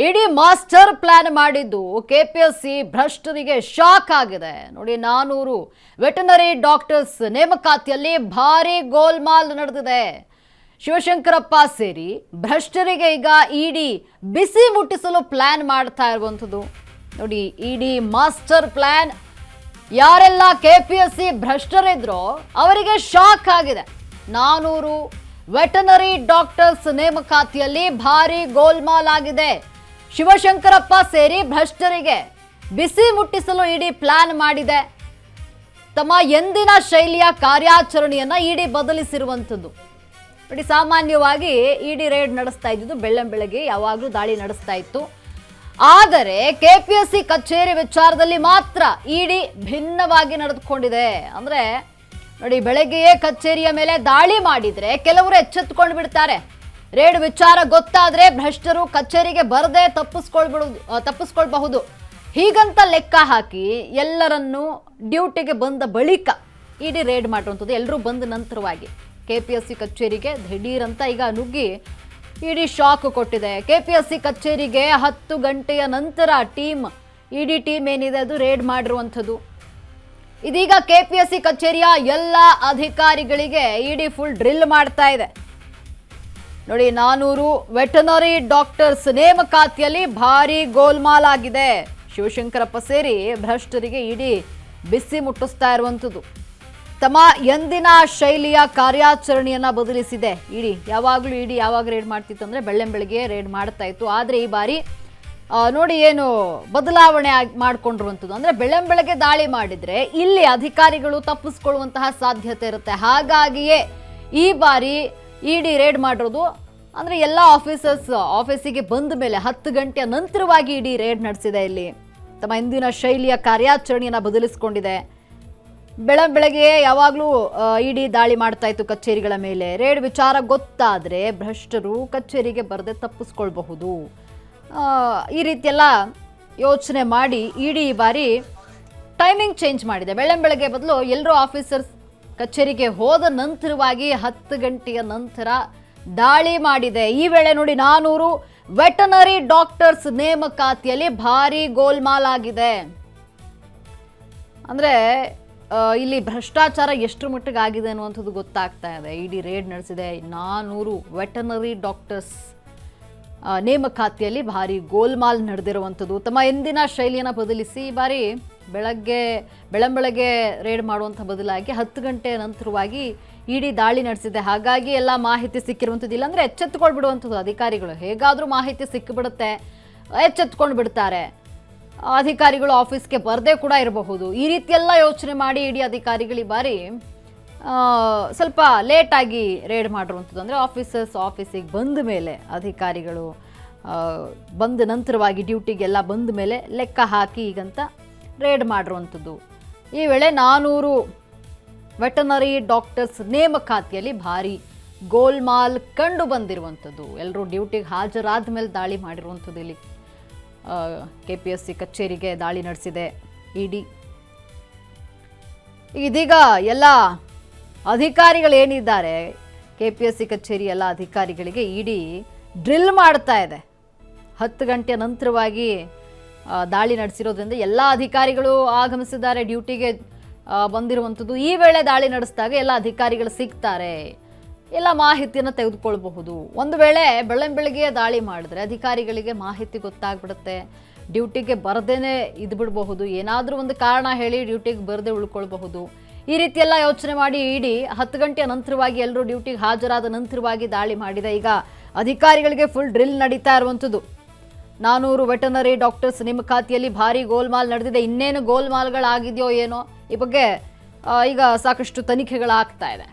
ಇಡೀ master plan ಮಾಡಿದ್ದು KPSC ಭ್ರಷ್ಟರಿಗೆ shock ಆಗಿದೆ ನೋಡಿ. 400 ವೆಟನರಿ ಡಾಕ್ಟರ್ಸ್ ನೇಮಕಾತಿಯಲ್ಲಿ ಭಾರಿ ಗೋಲ್ಮಾಲ್ ನಡೆದಿದೆ. ಶಿವಶಂಕರಪ್ಪ ಸೇರಿ ಭ್ರಷ್ಟರಿಗೆ ಈಗ ಇಡಿ ಬಿಸಿ ಮುಟ್ಟಿಸಲು ಪ್ಲಾನ್ ಮಾಡ್ತಾ ಇರುವಂಥದ್ದು ನೋಡಿ. ಇಡಿ ಮಾಸ್ಟರ್ ಪ್ಲಾನ್ ಯಾರೆಲ್ಲ ಕೆಪಿಎಸ್ಸಿ ಭ್ರಷ್ಟರಿದ್ರೋ ಅವರಿಗೆ ಶಾಕ್ ಆಗಿದೆ. 400 ವೆಟನರಿ ಡಾಕ್ಟರ್ಸ್ ನೇಮಕಾತಿಯಲ್ಲಿ ಭಾರಿ ಗೋಲ್ಮಾಲ್ ಆಗಿದೆ. ಶಿವಶಂಕರಪ್ಪ ಸೇರಿ ಭ್ರಷ್ಟರಿಗೆ ಬಿಸಿ ಮುಟ್ಟಿಸಲು ಇಡಿ ಪ್ಲಾನ್ ಮಾಡಿದೆ. ತಮ್ಮ ಎಂದಿನ ಶೈಲಿಯ ಕಾರ್ಯಾಚರಣೆಯನ್ನ ಇಡಿ ಬದಲಿಸಿರುವಂಥದ್ದು ನೋಡಿ. ಸಾಮಾನ್ಯವಾಗಿ ಇಡಿ ರೇಡ್ ನಡೆಸ್ತಾ ಇದ್ದು ಬೆಳ್ಳಂಬೆಳಗ್ಗೆ ಯಾವಾಗಲೂ ದಾಳಿ ನಡೆಸ್ತಾ ಇತ್ತು. ಆದರೆ ಕೆಪಿಎಸ್ಸಿ ಕಚೇರಿ ವಿಚಾರದಲ್ಲಿ ಮಾತ್ರ ಇಡಿ ಭಿನ್ನವಾಗಿ ನಡೆದುಕೊಂಡಿದೆ. ಅಂದ್ರೆ ನೋಡಿ, ಬೆಳಗ್ಗೆಯೇ ಕಚೇರಿಯ ಮೇಲೆ ದಾಳಿ ಮಾಡಿದ್ರೆ ಕೆಲವರು ಎಚ್ಚೆತ್ತುಕೊಂಡು ಬಿಡ್ತಾರೆ. ರೇಡ್ ವಿಚಾರ ಗೊತ್ತಾದ್ರೆ ಭ್ರಷ್ಟರು ಕಚೇರಿಗೆ ಬರದೆ ತಪ್ಪಿಸ್ಕೊಳ್ಬಹುದು. ಹೀಗಂತ ಲೆಕ್ಕ ಹಾಕಿ ಎಲ್ಲರನ್ನೂ ಡ್ಯೂಟಿಗೆ ಬಂದ ಬಳಿಕ ಇಡಿ ರೇಡ್ ಮಾಡುವಂಥದ್ದು. ಎಲ್ಲರೂ ಬಂದ ನಂತರವಾಗಿ ಕೆಪಿಎಸ್ಸಿ ಕಚೇರಿಗೆ ದಿಢೀರಂತ ಈಗ ನುಗ್ಗಿ ಇಡಿ ಶಾಕ್ ಕೊಟ್ಟಿದೆ. ಕೆಪಿಎಸ್ಸಿ ಕಚೇರಿಗೆ 10 ಗಂಟೆಯ ನಂತರ ಇಡಿ ಟೀಮ್ ಏನಿದೆ ಅದು ರೇಡ್ ಮಾಡಿರುವಂಥದ್ದು. ಇದೀಗ ಕೆಪಿಎಸ್ಸಿ ಕಚೇರಿಯ ಎಲ್ಲ ಅಧಿಕಾರಿಗಳಿಗೆ ಇಡಿ ಫುಲ್ ಡ್ರಿಲ್ ಮಾಡ್ತಾ ಇದೆ ನೋಡಿ. 400 ವೆಟನರಿ ಡಾಕ್ಟರ್ಸ್ ನೇಮಕಾತಿಯಲ್ಲಿ ಭಾರಿ ಗೋಲ್ಮಾಲ್ ಆಗಿದೆ. ಶಿವಶಂಕರಪ್ಪ ಸೇರಿ ಭ್ರಷ್ಟರಿಗೆ ಇಡಿ ಬಿಸಿ ಮುಟ್ಟಿಸ್ತಾ ಇರುವಂಥದ್ದು. ತಮ್ಮ ಎಂದಿನ ಶೈಲಿಯ ಕಾರ್ಯಾಚರಣೆಯನ್ನ ಬದಲಿಸಿದೆ ಇಡಿ. ಯಾವಾಗಲೂ ಇಡಿ ಯಾವಾಗ ರೇಡ್ ಮಾಡ್ತಿತ್ತು ಅಂದ್ರೆ ಬೆಳ್ಳಂಬೆಳಗ್ಗೆ ರೇಡ್ ಮಾಡ್ತಾ ಇತ್ತು. ಆದರೆ ಈ ಬಾರಿ ನೋಡಿ ಏನು ಬದಲಾವಣೆ ಮಾಡ್ಕೊಂಡಿರುವಂಥದ್ದು ಅಂದ್ರೆ ಬೆಳ್ಳಂಬೆಳಗ್ಗೆ ದಾಳಿ ಮಾಡಿದ್ರೆ ಇಲ್ಲಿ ಅಧಿಕಾರಿಗಳು ತಪ್ಪಿಸ್ಕೊಳ್ಳುವಂತಹ ಸಾಧ್ಯತೆ ಇರುತ್ತೆ. ಹಾಗಾಗಿಯೇ ಈ ಬಾರಿ ಇಡಿ ರೇಡ್ ಮಾಡಿರೋದು. ಅಂದ್ರೆ ಎಲ್ಲ ಆಫೀಸಿಗೆ ಬಂದ ಮೇಲೆ 10 ಗಂಟೆಯ ನಂತರವಾಗಿ ಇಡಿ ರೇಡ್ ನಡೆಸಿದೆ. ಇಲ್ಲಿ ತಮ್ಮ ಇಂದಿನ ಶೈಲಿಯ ಕಾರ್ಯಾಚರಣೆಯನ್ನ ಬದಲಿಸಿಕೊಂಡಿದೆ. ಬೆಳಗ್ಗೆ ಯಾವಾಗಲೂ ಇಡಿ ದಾಳಿ ಮಾಡ್ತಾ ಇತ್ತು ಕಚೇರಿಗಳ ಮೇಲೆ. ರೇಡ್ ವಿಚಾರ ಗೊತ್ತಾದ್ರೆ ಭ್ರಷ್ಟರು ಕಚೇರಿಗೆ ಬರದೆ ತಪ್ಪಿಸ್ಕೊಳ್ಬಹುದು. ಈ ರೀತಿಯೆಲ್ಲ ಯೋಚನೆ ಮಾಡಿ ಇಡಿ ಈ ಬಾರಿ ಟೈಮಿಂಗ್ ಚೇಂಜ್ ಮಾಡಿದೆ. ಬೆಳಗ್ಗೆ ಬದಲು ಎಲ್ಲರೂ ಆಫೀಸರ್ಸ್ ಕಚೇರಿಗೆ ಹೋದ ನಂತರವಾಗಿ 10 ಗಂಟೆಯ ನಂತರ ದಾಳಿ ಮಾಡಿದೆ. ಈ ವೇಳೆ ನೋಡಿ 400 ವೆಟನರಿ ಡಾಕ್ಟರ್ಸ್ ನೇಮಕಾತಿಯಲ್ಲಿ ಭಾರಿ ಗೋಲ್ಮಾಲ್ ಆಗಿದೆ. ಅಂದ್ರೆ ಇಲ್ಲಿ ಭ್ರಷ್ಟಾಚಾರ ಎಷ್ಟು ಮಟ್ಟಿಗೆ ಆಗಿದೆ ಅನ್ನುವಂಥದ್ದು ಗೊತ್ತಾಗ್ತಾ ಇದೆ. ಇಡಿ ರೇಡ್ ನಡೆಸಿದೆ. 400 ವೆಟನರಿ ಡಾಕ್ಟರ್ಸ್ ನೇಮಕಾತಿಯಲ್ಲಿ ಭಾರಿ ಗೋಲ್ಮಾಲ್ ನಡೆದಿರುವಂಥದ್ದು. ತಮ್ಮ ಎಂದಿನ ಶೈಲಿಯನ್ನು ಬದಲಿಸಿ ಈ ಬಾರಿ ಬೆಳಂಬೆಳಗ್ಗೆ ರೇಡ್ ಮಾಡುವಂಥ ಬದಲಾಗಿ 10 ಗಂಟೆ ನಂತರವಾಗಿ ಇಡಿ ದಾಳಿ ನಡೆಸಿದೆ. ಹಾಗಾಗಿ ಎಲ್ಲ ಮಾಹಿತಿ ಸಿಕ್ಕಿರುವಂಥದ್ದು. ಇಲ್ಲಾಂದ್ರೆ ಎಚ್ಚೆತ್ತುಕೊಂಡು ಬಿಡುವಂಥದ್ದು ಅಧಿಕಾರಿಗಳು. ಹೇಗಾದರೂ ಮಾಹಿತಿ ಸಿಕ್ಕಿಬಿಡುತ್ತೆ, ಎಚ್ಚೆತ್ಕೊಂಡು ಬಿಡ್ತಾರೆ. ಅಧಿಕಾರಿಗಳು ಆಫೀಸ್ಗೆ ಬರದೇ ಕೂಡ ಇರಬಹುದು. ಈ ರೀತಿಯೆಲ್ಲ ಯೋಚನೆ ಮಾಡಿ ಇಡಿ ಅಧಿಕಾರಿಗಳು ಈ ಬಾರಿ ಸ್ವಲ್ಪ ಲೇಟಾಗಿ ರೇಡ್ ಮಾಡಿರುವಂಥದ್ದು. ಅಂದರೆ ಆಫೀಸಿಗೆ ಬಂದ ಮೇಲೆ ಅಧಿಕಾರಿಗಳು ಬಂದ ನಂತರವಾಗಿ ಡ್ಯೂಟಿಗೆಲ್ಲ ಬಂದ ಮೇಲೆ ಲೆಕ್ಕ ಹಾಕಿ ಈಗಂತ ರೇಡ್ ಮಾಡಿರುವಂಥದ್ದು. ಈ ವೇಳೆ 400 ವೆಟನರಿ ಡಾಕ್ಟರ್ಸ್ ನೇಮಕಾತಿಯಲ್ಲಿ ಭಾರಿ ಗೋಲ್ಮಾಲ್ ಕಂಡು ಬಂದಿರುವಂಥದ್ದು. ಎಲ್ಲರೂ ಡ್ಯೂಟಿಗೆ ಹಾಜರಾದ ಮೇಲೆ ದಾಳಿ ಮಾಡಿರುವಂಥದ್ದು. ಇಲ್ಲಿ ಕೆಪಿಎಸ್ಸಿ ಕಚೇರಿಗೆ ದಾಳಿ ನಡೆಸಿದೆ ಇಡಿ. ಇದೀಗ ಎಲ್ಲ ಅಧಿಕಾರಿಗಳು ಏನಿದ್ದಾರೆ ಕೆಪಿಎಸ್ಸಿ ಕಚೇರಿ ಎಲ್ಲ ಅಧಿಕಾರಿಗಳಿಗೆ ಇಡಿ ಡ್ರಿಲ್ ಮಾಡ್ತಾ ಇದೆ. 10 ಗಂಟೆಯ ನಂತರವಾಗಿ ದಾಳಿ ನಡೆಸಿರೋದ್ರಿಂದ ಎಲ್ಲ ಅಧಿಕಾರಿಗಳು ಆಗಮಿಸಿದ್ದಾರೆ, ಡ್ಯೂಟಿಗೆ ಬಂದಿರುವಂಥದ್ದು. ಈ ವೇಳೆ ದಾಳಿ ನಡೆಸಿದಾಗ ಎಲ್ಲ ಅಧಿಕಾರಿಗಳು ಸಿಗ್ತಾರೆ, ಎಲ್ಲ ಮಾಹಿತಿಯನ್ನು ತೆಗೆದುಕೊಳ್ಬಹುದು. ಒಂದು ವೇಳೆ ಬೆಳ್ಳಂಬೆಳಗ್ಗೆ ದಾಳಿ ಮಾಡಿದ್ರೆ ಅಧಿಕಾರಿಗಳಿಗೆ ಮಾಹಿತಿ ಗೊತ್ತಾಗ್ಬಿಡುತ್ತೆ. ಡ್ಯೂಟಿಗೆ ಬರದೇನೆ ಇದ್ಬಿಡಬಹುದು. ಏನಾದರೂ ಒಂದು ಕಾರಣ ಹೇಳಿ ಡ್ಯೂಟಿಗೆ ಬರದೆ ಉಳ್ಕೊಳ್ಬಹುದು. ಈ ರೀತಿಯೆಲ್ಲ ಯೋಚನೆ ಮಾಡಿ ಇಡಿ 10 ಗಂಟೆಯ ನಂತರವಾಗಿ ಎಲ್ಲರೂ ಡ್ಯೂಟಿಗೆ ಹಾಜರಾದ ನಂತರವಾಗಿ ದಾಳಿ ಮಾಡಿದೆ. ಈಗ ಅಧಿಕಾರಿಗಳಿಗೆ ಫುಲ್ ಡ್ರಿಲ್ ನಡೀತಾ ಇರುವಂಥದ್ದು. 400 ವೆಟನರಿ ಡಾಕ್ಟರ್ಸ್ ನೇಮಕಾತಿಯಲ್ಲಿ ಭಾರಿ ಗೋಲ್ಮಾಲ್ ನಡೆದಿದೆ. ಇನ್ನೇನು ಗೋಲ್ಮಾಲ್ಗಳಾಗಿದೆಯೋ ಏನೋ ಈ ಬಗ್ಗೆ ಈಗ ಸಾಕಷ್ಟು ತನಿಖೆಗಳಾಗ್ತಾ ಇದೆ.